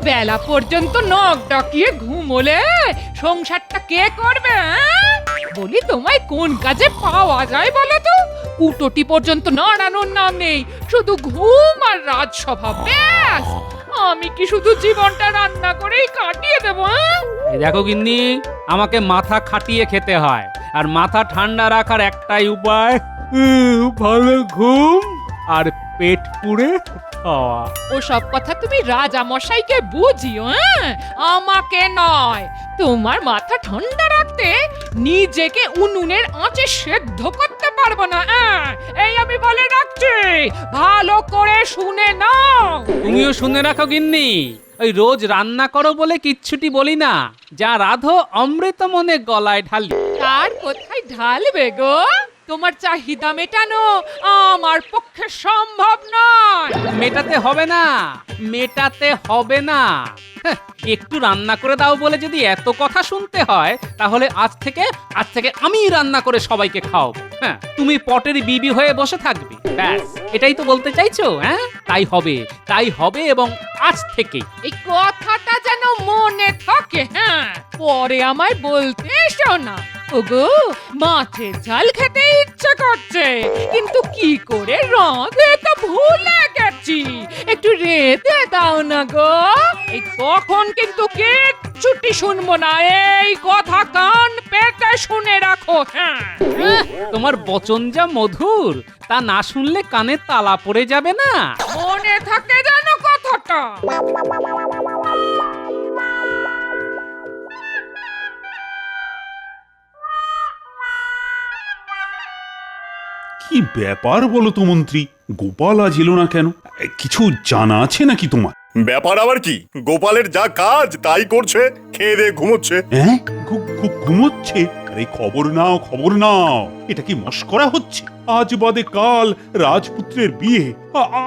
বেলা পর্যন্ত নখ ডাকিয়ে ঘুমোলে সংসারটা কে করবে? বলি তোমায় কোন কাজে পাওয়া যায় বলো তো? কুটোটি পর্যন্ত নাড়ানোর নাম নেই, শুধু ঘুম আর রাজসভা, ব্যাস। আমি কি শুধু জীবনটা রান্না করেই কাটিয়ে দেবো? এই দেখো গিন্নি, আমাকে মাথা খাটিয়ে খেতে হয়, আর মাথা ঠান্ডা রাখার একটাই উপায়, ভালো ঘুম আর পেট পুড়ে খাওয়া। ওসব কথা তুমি রাজা মশাইকে বুঝিও, আমাকে নয়। তোমার মাথা ঠান্ডা রাখতে নিজেকে উনুনের আঁচে সেদ্ধ করতে পারবো না। এই আমি বলে রাখছি, ভালো করে শুনে নাও। তুমিও শুনে রাখো গিন্নি, ওই রোজ রান্না করো বলে কিচ্ছুটি বলি না, যা রাধো অমৃত মনে গলায় ঢালি। তার কোথায় ঢালবে গো? তোমার চাহিদা মেটানো আমার পক্ষে সম্ভব নয়। মেটাতে হবে না, মেটাতে হবে না। একটু রান্না করে দাও বলে যদি এত কথা শুনতে হয়, তাহলে আজ থেকে আমি রান্না করে সবাইকে খাওয়াবো। হ্যাঁ, তুমি পটের বিবি হয়ে বসে থাকবে, ব্যাস। এটাই তো বলতে চাইছো? হ্যাঁ, তাই হবে এবং আজ থেকে। এই কথাটা যেন মনে থাকে। পরে আমায় বলতে এসো না। ওগো, মাছের ঝাল খেতে ইচ্ছে করছে, কিন্তু কি করে রাঁধে তা ভুলে গেছি। একটু রেঁধে দাও না গো। এই তখন কিন্তু কিচ্ছুটি শুনবো না, এই কথা কান পেতে শুনে রাখো। তোমার বচন যা মধুর, তা না শুনলে কানে তালা পড়ে যাবে না? মনে থাকে যেন কথাটা। কি ব্যাপার বলো তো মন্ত্রী, গোপাল আজ এলো না কেন? কিছু জানা আছে নাকি তোমার? ব্যাপার আবার কি? গোপালের যা কাজ তাই করছে, খেয়ে দিয়ে ঘুমোচ্ছে। হ্যাঁ, ঘুমোচ্ছে? আরে খবর নাও, এটা কি মশকরা হচ্ছে? আজ বাদে কাল রাজপুত্রের বিয়ে,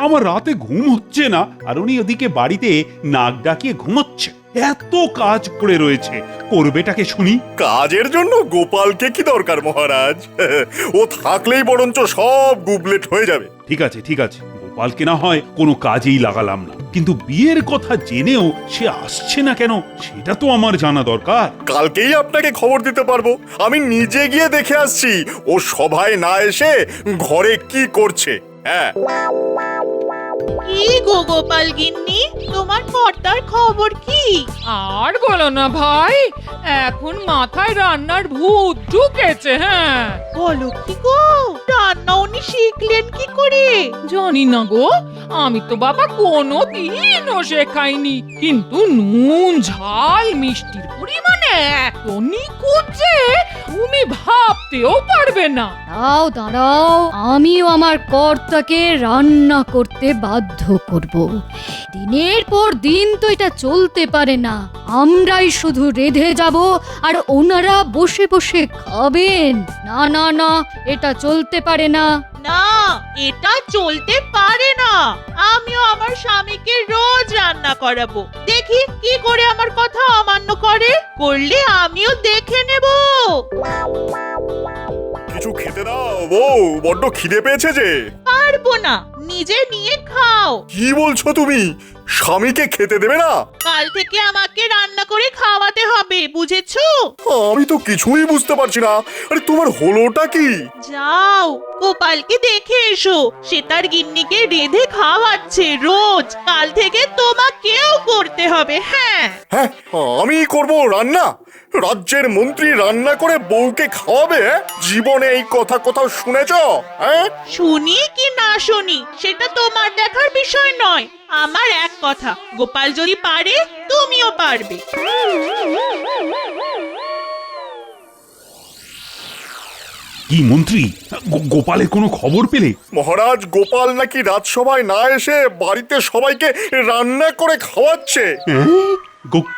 আমার রাতে ঘুম হচ্ছে না, আর উনি ওদিকে বাড়িতে নাক ডাকিয়ে ঘুমোচ্ছে। এত কাজ করে রয়েছে, করবেটাকে শুনি। কাজের জন্য গোপালকে কি দরকার মহারাজ? ও থাকলেই বরঞ্চ সব গুবলেট হয়ে যাবে। ঠিক আছে, গোপালকে না হয় কোনো কাজেই লাগালাম না, কিন্তু বিয়ের কথা জেনেও সে আসছে না কেন, সেটা তো আমার জানা দরকার। কালকেই আপনাকে খবর দিতে পারবো। আমি নিজে গিয়ে দেখে আসছি ও সভায় না এসে ঘরে কি করছে। হ্যাঁ, কি গো গোপাল গিন্নি, তোমার কর্তার খবর কি? আর বলো না ভাই, এখন মাথায় রান্নার ভূত ঢুকেছে। বলো কি গো, রান্না উনি শিখলেন কি করে? জানি না গো, আমি তো বাবা কোনোদিনও শেখাইনি, কিন্তু নুন ঝাল মিষ্টির পরিমাণে এত নিখুঁত যে তুমি ভাবতেও পারবে না। দাঁড়াও, আমিও আমার কর্তাকে রান্না করতে বাধ্য করব। দিনের পর দিন তো এটা চলতে পারে না। আমরাই শুধু রেঁধে যাব আর ওনারা বসে বসে খাবেন। না না না, এটা চলতে পারে না। না, এটা চলতে পারে না। আমিও আমার স্বামীকে রোজ রান্না করাবো, দেখি কি করে আমার কথা অমান্য করলে আমিও দেখে নেব। কিছু খেতে দাও বউ, বড্ড খিদে পেয়েছে যে। পারবো না, নিজে নিয়ে খাও। কি বলছো তুমি? স্বামীকে খেতে দেবে না? কাল থেকে আমাকে রান্না করে খাওয়াতে হবে, বুঝেছো? আমি তো কিছুই বুঝতে পারছি না। আরে তোমার হলোটা কি? যাও, গোপালকে দেখে এসো, সে তার গিন্নিকে রেঁধে খাওয়াচ্ছে রোজ। কাল থেকে তোমাকেও করতে হবে। হ্যাঁ, আমি করব রান্না? রাজ্যের মন্ত্রী রান্না করে বউকে খাওয়াবে? জীবনে এই কথা কোথাও শুনেছ? শুনি কি না শুনি সেটা তোমার দেখার বিষয় নয়। আমার এক কথা, গোপাল যদি পারে তুমিও পারবে। কি মন্ত্রী, গোপালের কোনো খবর পেলে? মহারাজ, গোপাল নাকি রাজসভায় না এসে বাড়িতে সবাইকে রান্না করে খাওয়াচ্ছে।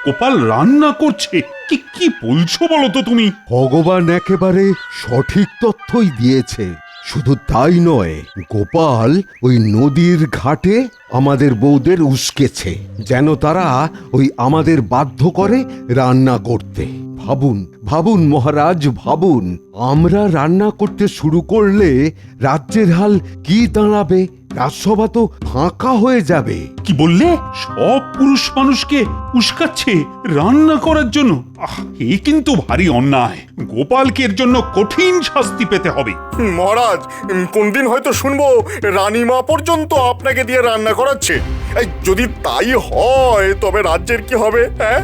গোপাল রান্না করছে? কি বলছো বলো তো তুমি? ভগবান একেবারে সঠিক তথ্যই দিয়েছে। শুধু তাই নয়, গোপাল ওই নদীর ঘাটে আমাদের বউদের উস্কেছে, যেন তারা ওই আমাদের বাধ্য করে রান্না করতে। ভাবুন মহারাজ, ভাবুন, আমরা রান্না করতে শুরু করলে রাজ্যের হাল কি দাঁড়াবে। রাজসভা তো ফাঁকা হয়ে যাবে। কি বললে? সব পুরুষ মানুষকে উস্কাচ্ছে রান্না করার জন্য? এ কিন্তু ভারী অন্যায়। গোপালকে এর জন্য কঠিন শাস্তি পেতে হবে। মহারাজ, কোনদিন হয়তো শুনবো রানীমা পর্যন্ত আপনাকে দিয়ে রান্না করাচ্ছে। এই যদি তাই হয় তবে রাজ্যের কি হবে? হ্যাঁ,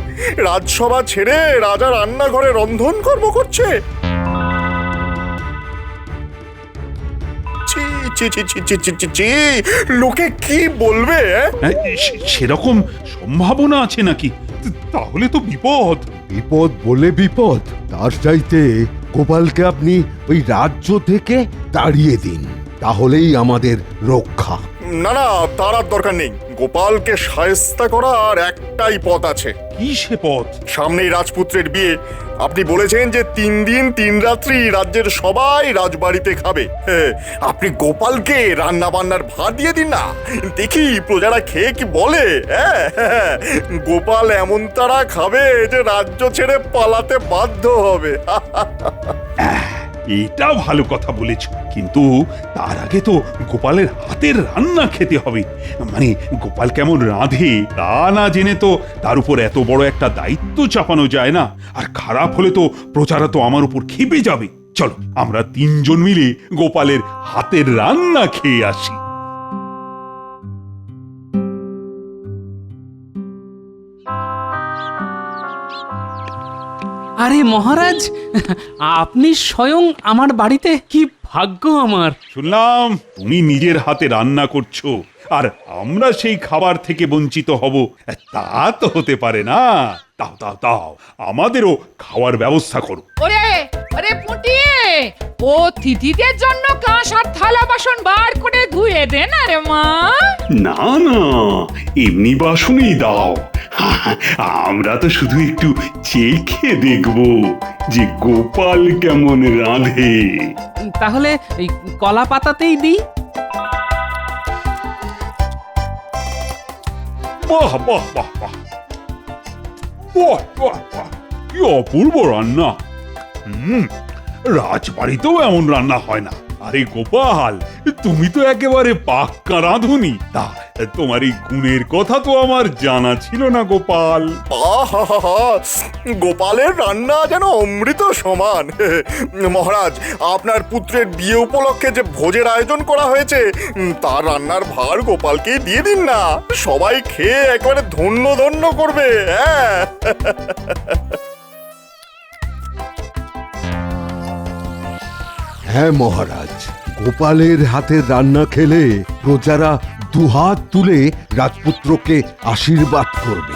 রাজসভা ছেড়ে রাজা রান্নাঘরে রন্ধন কর্ম করছে। ছি, ছি, ছি, ছি, ছি, ছি, ছি, ছি, লোকে কি বলবে? সেরকম সম্ভাবনা আছে নাকি? তাহলে তো বিপদ। বিপদ বলে বিপদ, তার চাইতে গোপালকে আপনি ওই রাজ্য থেকে তাড়িয়ে দিন, তাহলেই আমাদের রক্ষা। না না, তার আর দরকার নেই। গোপালকে শায়েস্তা করার একটাই পথ আছে। কি সে পথ? সামনেই রাজপুত্রের বিয়ে। আপনি বলেছেন যে 3 দিন 3 রাত্রি রাজ্যের সবাই রাজবাড়িতে খাবে। আপনি গোপালকে রান্না বান্নার ভার দিয়ে দিন না, দেখি প্রজারা খেয়ে কি বলে। গোপাল এমন তারা খাবে যে রাজ্য ছেড়ে পালাতে বাধ্য হবে। এটা ভালো কথা বলেছ, কিন্তু তার আগে তো গোপালের হাতের রান্না খেতে হবে। মানে গোপাল কেমন রাঁধে তা না জেনে তো তার উপর এত বড় একটা দায়িত্ব চাপানো যায় না। আর খারাপ হলে তো প্রজারা তো আমার উপর ক্ষেপে যাবে। চলো আমরা 3 জন মিলে গোপালের হাতের রান্না খেয়ে আসি। আরে মহারাজ, আপনি স্বয়ং আমার বাড়িতে, কি ভাগ্য আমার। শুনলাম তুমি নিজের হাতে রান্না করছো, আর আমরা সেই খাবার থেকে বঞ্চিত হব, তা তো হতে পারে না। দাও দাও দাও, আমাদেরও খাওয়ার ব্যবস্থা করো। ওরে ওরে পুটিয়ে, ও তিথিদের জন্য কাঁস আর থালা বাসন বার করে ধুয়ে দে না রে মা। না না, এমনি বাসনই দাও। আমরা তো শুধু একটু চেখে দেখব যে গোপাল কেমন রাঁধে। তাহলে এই কলা পাতাতেই দিই। বাহ বাহ বাহ বাহ, বাহ বাহ বাহ, কি অপূর্ব রান্না। রাজবাড়িতেও এমন রান্না হয় না। আরে গোপাল, তুমি তো একেবারে পাক্কা রাঁধুনি। তা তোমার এই গুণের কথা তো আমার জানা ছিল না গোপাল। আহা, গোপালের রান্না যেন অমৃত সমান। মহারাজ, আপনার পুত্রের বিয়ে উপলক্ষে যে ভোজের আয়োজন করা হয়েছে তার রান্নার ভার গোপালকেই দিয়ে দিন না, সবাই খেয়ে একেবারে ধন্য ধন্য করবে। হ্যাঁ, হ্যাঁ মহারাজ, গোপালের হাতের রান্না খেলে প্রজারা দুহাত তুলে রাজপুত্রকে আশীর্বাদ করবে।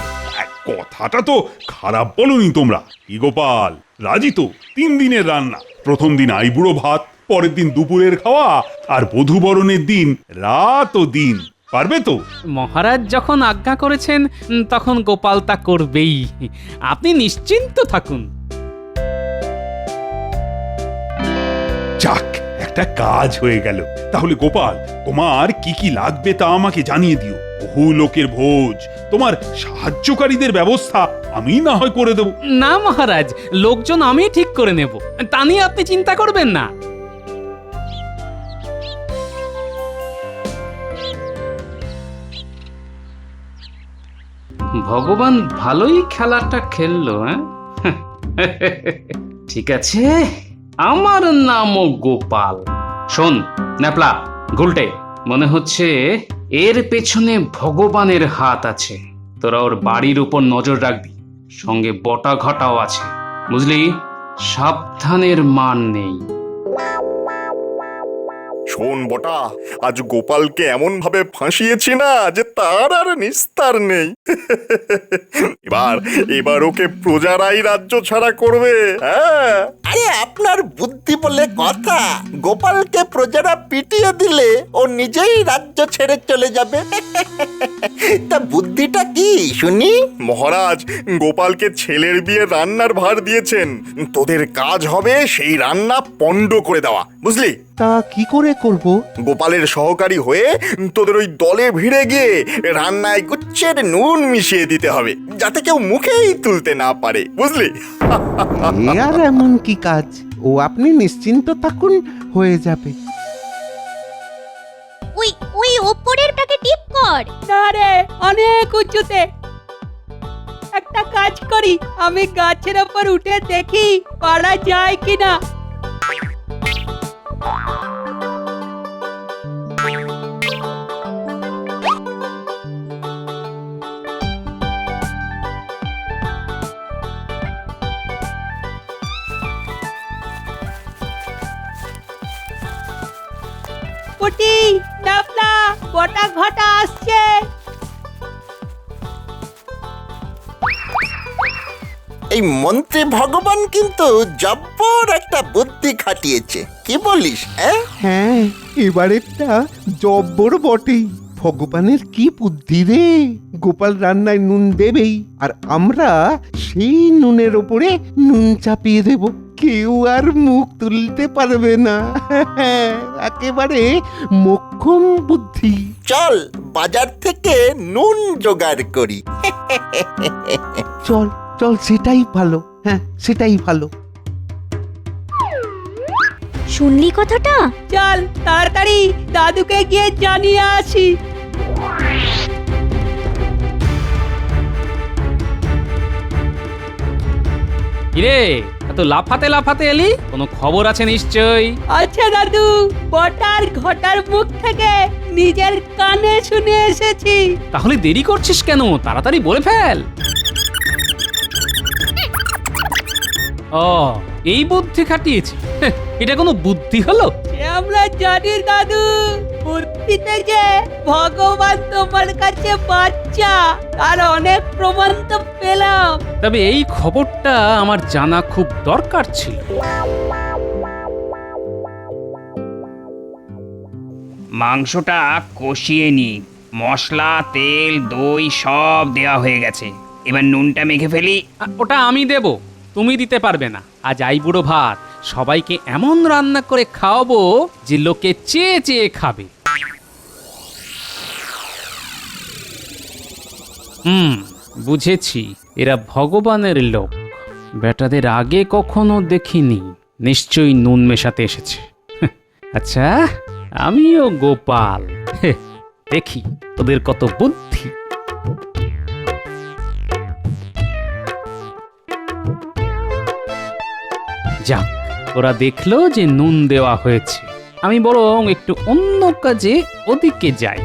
কথাটা তো খারাপ বলনি তোমরা। কি গোপাল, রাজি তো? 3 দিনের রান্না, প্রথম দিন আইবুড়ো ভাত, পরের দিন দুপুরের খাওয়া, আর বধূবরণের দিন রাত ও দিন। পারবে তো? মহারাজ যখন আজ্ঞা করেছেন তখন গোপাল তা করবেই, আপনি নিশ্চিন্ত থাকুন। যাক, একটা কাজ হয়ে গেল। তাহলে গোপাল, তোমার কি কি লাগবে তা আমাকে জানিয়ে দিও। বহু লোকের ভোজ, তোমার সাহায্যকারীদের ব্যবস্থা আমি না হয় করে দেব। না মহারাজ, লোকজন আমি ঠিক করে নেব, তা নিয়ে আপনি চিন্তা করবেন না। ভগবান ভালোই খেলাটা খেললো। ঠিক আছে, আমার নামও গোপাল। শোন ন্যাপলা, গুলটে, মনে হচ্ছে এর পেছনে ভগবানের হাত আছে। তোরা ওর বাড়ির উপর নজর রাখবি, সঙ্গে বটা ঘটাও আছে, বুঝলি? সাবধানের মান নেই। শোন বটা, আজ গোপালকে এমন ভাবে ফাঁসিয়েছি না যে তার আর নিস্তার নেই। এবার ওকে প্রজারাই রাজ্য ছাড়া করবে। হ্যাঁ, আরে আপনার বুদ্ধি বলে কথা, গোপালকে প্রজারা পিটিয়ে দিলে ও নিজেই রাজ্য ছেড়ে চলে যাবে। তা বুদ্ধিটা কি শুনি? মহারাজ, গোপালকে ছেলের বিয়ে রান্নার ভার দিয়েছেন। তোদের কাজ হবে সেই রান্না পণ্ড করে দেওয়া, বুঝলি? তা কি করে করব? গোপালের সহকারী হয়ে তোদের ওই দলে ভিড়ে গিয়ে রান্নায় গুচ্ছের নুন মিশিয়ে দিতে হবে, যাতে কেউ মুখেই তুলতে না পারে, বুঝলি? এ আর এমন কি কাজ, ও আপনি নিশ্চিন্ত থাকুন, হয়ে যাবে। ওই ওই ওপরের প্যাকে টিপ কর। না রে, অনেক উঁচুতে। একটা কাজ করি, আমি গাছের ওপর উঠে দেখি পারা যায় কিনা। পুটি, ডাবলা, বটা ঘটা আসছে। এই মন্ত্রী ভগবান কিন্তু জব্বর একটা বুদ্ধি খাটিয়েছে, কি বলিস? হ্যাঁ, এবারেরটা জব্বর বটেই। ভগবানের কি বুদ্ধি রে! গোপাল রান্নায় নুন দেবেই, আর আমরা সেই নুনের ওপরে নুন চাপিয়ে দেব। কেউ আর মুখ তুলতে পারবে না। একেবারে মোক্ষম বুদ্ধি। চল বাজার থেকে নুন জোগাড় করি। চল চল, সেটাই ভালো। হ্যাঁ, সেটাই ভালো। শুনলি কথাটা? চল তাড়াতাড়ি দাদুকে গিয়ে জানিয়ে আসি। কিরে, এত লাফাতে লাফাতে এলি? কোনো খবর আছে নিশ্চয়ই। আচ্ছা দাদু, বটার ঘটার মুখ থেকে নিজের কানে শুনে এসেছি। তাহলে দেরি করছিস কেন? তাড়াতাড়ি বলে ফেল। ও, এই বুদ্ধি খাটিয়েছি। হেহ, এটা কোনো বুদ্ধি হলো? সে আমরা জানি দাদু, বুদ্ধিতে যে ভগবান তোমার কাছে বাচ্চা, তার অনেক প্রমাণ তো পেলাম। তবে এই খবরটা আমার জানা খুব দরকার ছিল। মাংসটা কষিয়ে নি, মশলা, তেল, দই সব দেওয়া হয়ে গেছে। এবার নুনটা মেখে ফেলি। ওটা আমি দেব, তুমি দিতে পারবে না। আজ আই বুড়ো ভাত সবাইকে এমন রান্না করে খাওয়াবো যে লোকে চেয়ে চেয়ে খাবে। বুঝেছি, এরা ভগবানের লোক। বেটাদের আগে কখনো দেখিনি, নিশ্চয়ই নুন মেশাতে এসেছে। আচ্ছা, আমিও গোপাল। দেখি তোদের কত বুদ্ধি। যাক, ওরা দেখলো যে নুন দেওয়া হয়েছে। আমি বরং একটু অন্য কাজে ওদিকে যাই।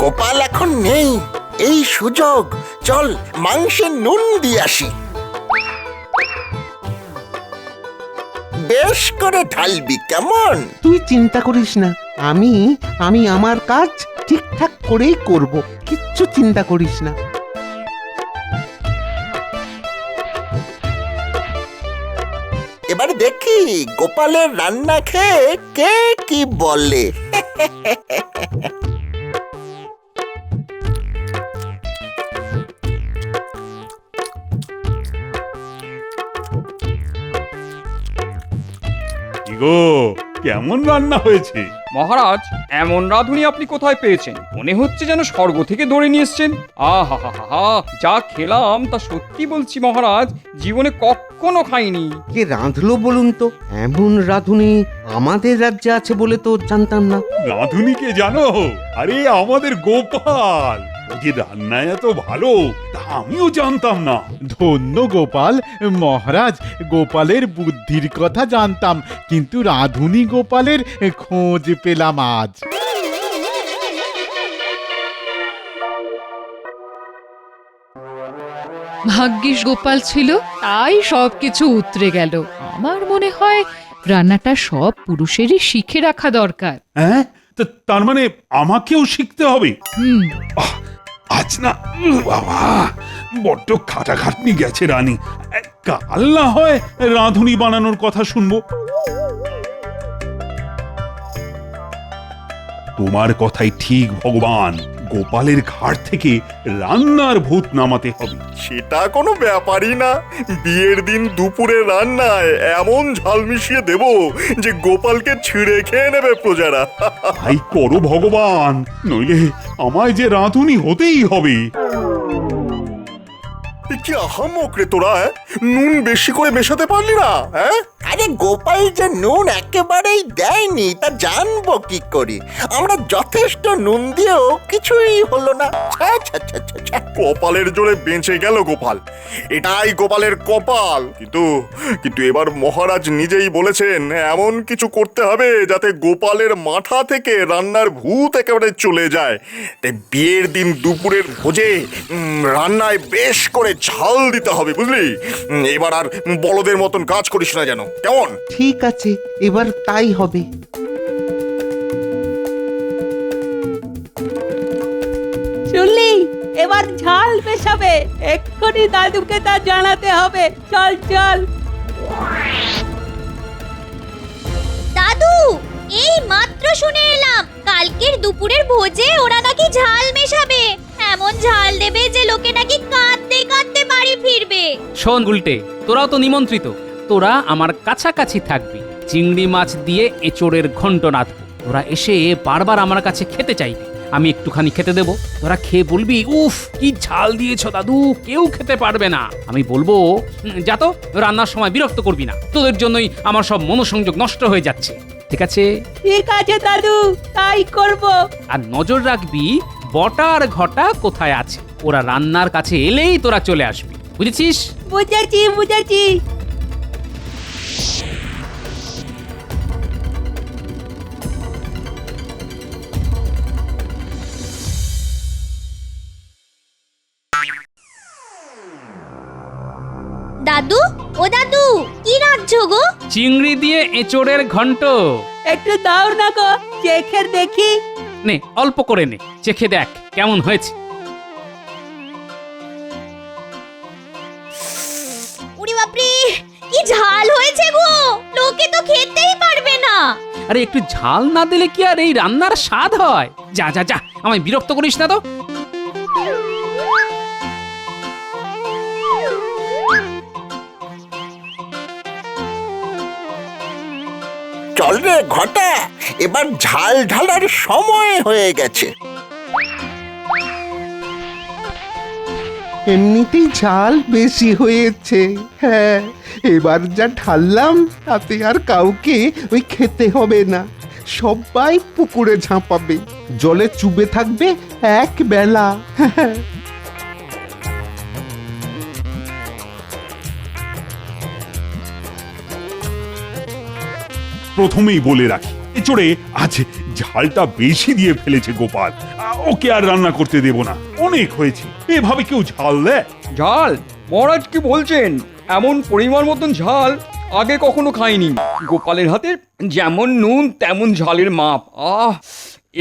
গোপাল এখন নেই, এই সুযোগ। চল মাংসে নুন দিয়ে আসি। বেশ করে ঢালবি, কেমন? তুই চিন্তা করিস না, আমি আমার কাজ ঠিকঠাক করেই করব। কিচ্ছু চিন্তা করিস না। এবার দেখি গোপালের রান্না খেয়ে কে কি বলে। কি গো, কেমন রান্না হয়েছে? মহারাজ, এমন রাঁধুনি আপনি কোথায় পেয়েছেন? মনে হচ্ছে যেন স্বর্গ থেকে ধরে নিয়ে এসছেন। আহা হা হা হা, যা খেলাম তা সত্যি বলছি মহারাজ, জীবনে কখনো খাইনি। কে রাঁধলো বলুন তো? এমন রাঁধুনি আমাদের রাজ্যে আছে বলে তো জানতাম না। রাঁধুনিকে জানো? আরে আমাদের গোপাল। ও যে রান্নায় এত ভালো তা আমিও জানতাম না। ধন্য গোপাল মহারাজ, গোপালের বুদ্ধির কথা জানতাম, কিন্তু রাঁধুনি গোপালের খোঁজ পেলাম আজ। ভাগ্যিস গোপাল ছিল, তাই সবকিছু উতরে গেল। আমার মনে হয় রান্নাটা সব পুরুষেরই শিখে রাখা দরকার। হ্যাঁ, তার মানে আমাকেও শিখতে হবে? আজ না বাবা, বড্ড খাটাখাটনি গেছে রানী। কাল না হয় রাঁধুনি বানানোর কথা শুনবো। তোমার কথাই ঠিক ভগবান, গোপালের ঘাট থেকে রান্নার ভূত নামাতে হবে। সেটা কোনো ব্যাপারই না। বিয়ের দিন দুপুরে রান্নায় এমন ঝাল মিশিয়ে দেব যে গোপালকে ছিঁড়ে খেয়ে নেবে প্রজারা। তাই করো ভগবান, নইলে আমায় যে রাঁধুনি হতেই হবে। কি আহামক রে তোরা, নুন বেশি করে মেশাতে পারলি না? হ্যাঁ, আরে গোপাল যে নুন একেবারেই দেয়নি তা জানবো কি করে? আমরা যথেষ্ট নুন দিয়েও কিছুই হলো না। ছ্যা, ছ্যা, ছ্যা, ছ্যা, ছ্যা। কপালের জোরে বেঁচে গেল গোপাল। এটাই গোপালের কপাল। কিন্তু কিন্তু এবার মহারাজ নিজেই বলেছেন এমন কিছু করতে হবে যাতে গোপালের মাথা থেকে রান্নার ভূত একেবারে চলে যায়। তাই বিয়ের দিন দুপুরের ভোজে রান্নায় বেশ করে ঝাল দিতে হবে, বুঝলি? এবার আর বলদের মতন কাজ করিস না যেন, কেমন? ঠিক আছে, এবার তাই হবে। শুনলি, এবার ঝাল মেশাবে। এক্ষুনি দাদুকে তা জানাতে হবে। চল চল। দাদু, এই মাত্র শুনে এলাম কালকের দুপুরের ভোজে ওরা নাকি ঝাল মেশাবে। এমন ঝাল দেবে যে লোকে নাকি কাঁদতে কাঁদতে বাড়ি ফিরবে। শোন গুলটে, তোরাও তো নিমন্ত্রিত। তোরা আমার কাছাকাছি থাকবি। চিংড়ি মাছ দিয়ে এঁচোড়ের ঘন্ট রাঁধবো। তোরা এসে বারবার আমার কাছে খেতে চাইবি। আমি একটুখানি খেতে দেবো। তোরা খেয়ে বলবি, উফ কি ঝাল দিয়েছো দাদু, কেউ খেতে পারবে না। আমি বলবো, যা তো, রান্নার সময় বিরক্ত করবি না, তোদের জন্যই আমার সব মনোসংযোগ নষ্ট হয়ে যাচ্ছে। ঠিক আছে? ঠিক আছে দাদু, তাই করব। আর নজর রাখবি বটা আর ঘটা কোথায় আছে। ওরা রান্নার কাছে এলেই তোরা চলে আসবি, বুঝেছিস? বুঝেছি বুঝেছি। দাদু, ও দাদু, কি রাঁধছো গো? চিংড়ি দিয়ে এঁচোড়ের ঘন্ট। একটু দাও না গো, চেখে দেখি। নে, অল্প করে নে, চেখে দেখ কেমন হয়েছে। উড়ি বাপরে, কি ঝাল হয়েছে গো, লোকে তো খেতেই পারবে না। আরে একটু ঝাল না দিলে কি আর এই রান্নার স্বাদ হয়? যা যা যা, আমায় বিরক্ত করিস না তো। চল রে ঘটা, এবার ঝাল ঢালার সময় হয়ে গেছে। এমনিতেই ঝাল বেশি হয়েছে। হ্যাঁ, এবার যা ঢাললাম তাতে আর কাউকে ওই খেতে হবে না। সবাই পুকুরে ঝাঁপাবে, জলে চুবে থাকবে এক বেলা। প্রথমেই বলে রাখি, এচোড়ে আজ ঝালটা বেশি দিয়ে ফেলেছে গোপাল। ওকে আর রান্না করতে দেব না, অনেক হয়েছে। এভাবে কেউ ঝাল দেয়? ঝাল? মহারাজ কি বলছেন? এমন পরিমাণ মতন ঝাল আগে কখনো খাইনি। গোপালের হাতে যেমন নুন তেমন ঝালের মাপ। আহ,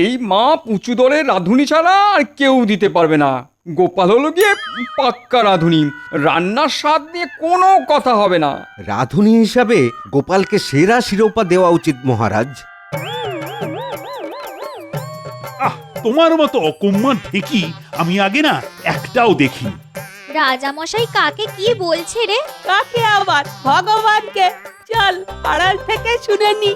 এই মাপ উঁচু দরের রাঁধুনি ছাড়া আর কেউ দিতে পারবে না। গোপাল হলো গিয়ে পাক্কা রাঁধুনি, রান্নার স্বাদ নিয়ে কোনো কথা হবে না। রাঁধুনি হিসাবে গোপালকে সেরা শিরোপা দেওয়া উচিত মহারাজ। তোমার মতো অকম্মার ঢেকি আমি আগে না একটাও দেখিনি। রাজামশাই কাকে কি বলছে রে? কাকে আবার? ভগবানকে। চল আড়াল থেকে শুনে নি।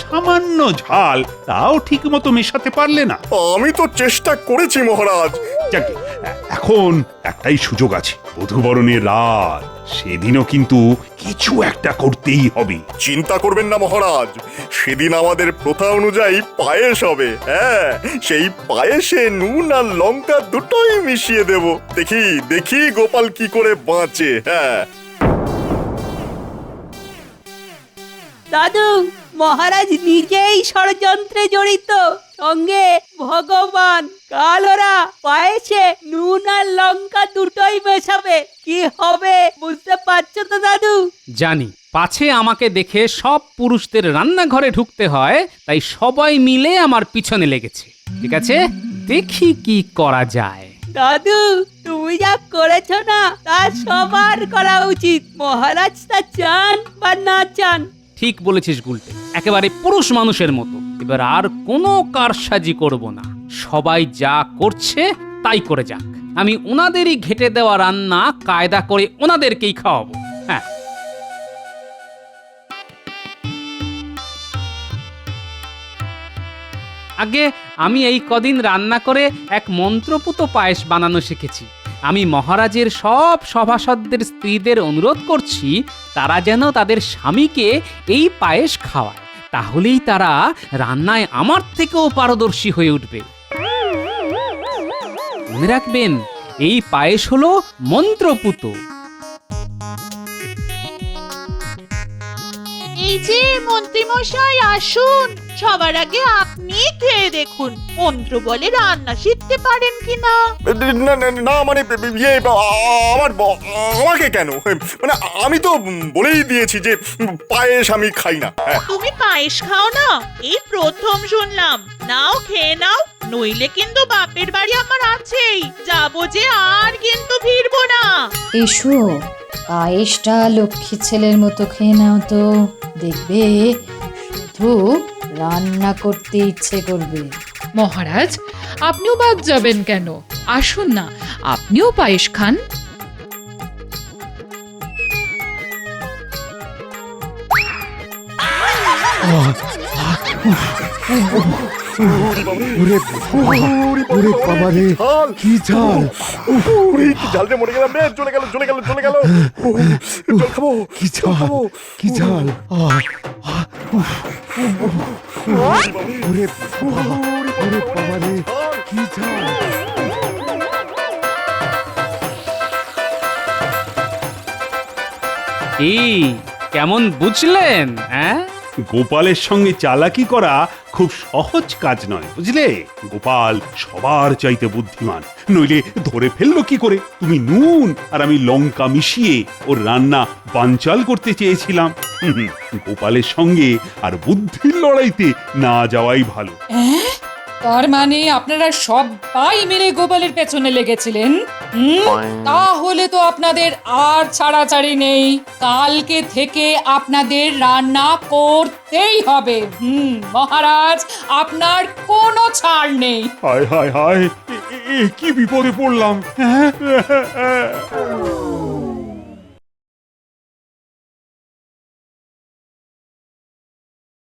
সামান্য ঝাল, তাও ঠিক মতো মেশাতে পারলে না। আমি তো চেষ্টা করেছি মহারাজ। যাকে, এখন একটাই সুযোগ আছে, বধূবরণের রাত, সেদিনও কিন্তু কিছু একটা করতেই হবে। চিন্তা করবেন না মহারাজ, সেদিন আমাদের প্রথা অনুযায়ী পায়েস হবে। হ্যাঁ, সেই পায়েসে নুন আর লঙ্কা দুটোই মিশিয়ে দেব। দেখি দেখি গোপাল কি করে বাঁচে। হ্যাঁ দাদু, মহারাজ নিজেই ষড়যন্ত্রে জড়িত, সঙ্গে ভগবান। কাল ওরা পায়েসে নুন আর লঙ্কা দুটোই মেশাবে। কি হবে বুঝতে পারছো তো দাদু? জানি, পাছে আমাকে দেখে সব পুরুষদের রান্নাঘরে ঢুকতে হয়, তাই সবাই মিলে আমার পিছনে লেগেছে। ঠিক আছে, দেখি কি করা যায়। দাদু, তুমি যা করেছো না তা সবার করা উচিত, মহারাজ তা চান বা না চান। ঠিক বলেছিস গুলটে, একেবারে পুরুষ মানুষের মতো। এবার আর কোনো কারসাজি করব না। সবাই যা করছে তাই করে যাক। আমি ওনাদেরই ঘেটে দেওয়া রান্না কায়দা করে ওনাদেরকেই খাওয়াবো। হ্যাঁ, আগে আমি এই কদিন রান্না করে এক মন্ত্রপুত পায়েস বানানো শিখেছি। আমি মহারাজের সব সভাসদদের স্ত্রীদের অনুরোধ করছি তারা যেন তাদের স্বামীকে এই পায়েস খাওয়ায়, তাহলেই তারা রান্নায় আমার থেকেও পারদর্শী হয়ে উঠবে। মনে রাখবেন, এই পায়েস হলো মন্ত্রপুত। এই যে মন্ত্রী মশাই আসুন, সবার আগে আপনি খেয়ে দেখুন মন্ত্র বলে রান্না শিখতে পারেন কিনা। না না, না মানে ইয়ে আমাকে কেন? মানে আমি তো বলেই দিয়েছি যে পায়েস আমি খাই না। হ্যাঁ। তুমি পায়েস খাও না? এই প্রথম শুনলাম। নাও খেয়ে নাও, নইলে কিন্তু বাপের বাড়ি আমার আছেই, যাবো যে আর কিন্তু ফিরবো না। এসো, পায়েসটা লক্ষ্মী ছেলের মতো খেয়ে নাও তো, দেখবে শুধু রান্না করতে ইচ্ছে করবে। মহারাজ, আপনিও বাদ যাবেন কেন? আসুন না, আপনিও পায়েস খান। ওরে বাবা রে, কি ঝাল! কি ঝাল রে, মরে গেলাম রে, চলে গেল চলে গেল চলে গেল। জল খাবো, কি ঝাল! কি ঝাল! ওরে বাবা রে, কি ঝাল! এই কেমন বুঝলেন? হ্যাঁ, গোপালের সঙ্গে চালাকি করা খুব সহজ কাজ নয়, বুঝলে? গোপাল সবার চাইতে বুদ্ধিমান, নইলে ধরে ফেললো কি করে? তুমি নুন আর আমি লঙ্কা মিশিয়ে ওর রান্না বানচাল করতে চেয়েছিলাম। গোপালের সঙ্গে আর বুদ্ধির লড়াইতে না যাওয়াই ভালো। তার মানে আপনারা সবাই মিলে গোপালের পেছনে লেগেছিলেন? তাহলে তো আপনাদের আর ছাড়াছাড়ি নেই। কালকে থেকে আপনাদের রান্না করতেই হবে। মহারাজ, আপনার কোনো ছাড় নেই। হায় হায় হায়, কি বিপদে পড়লাম!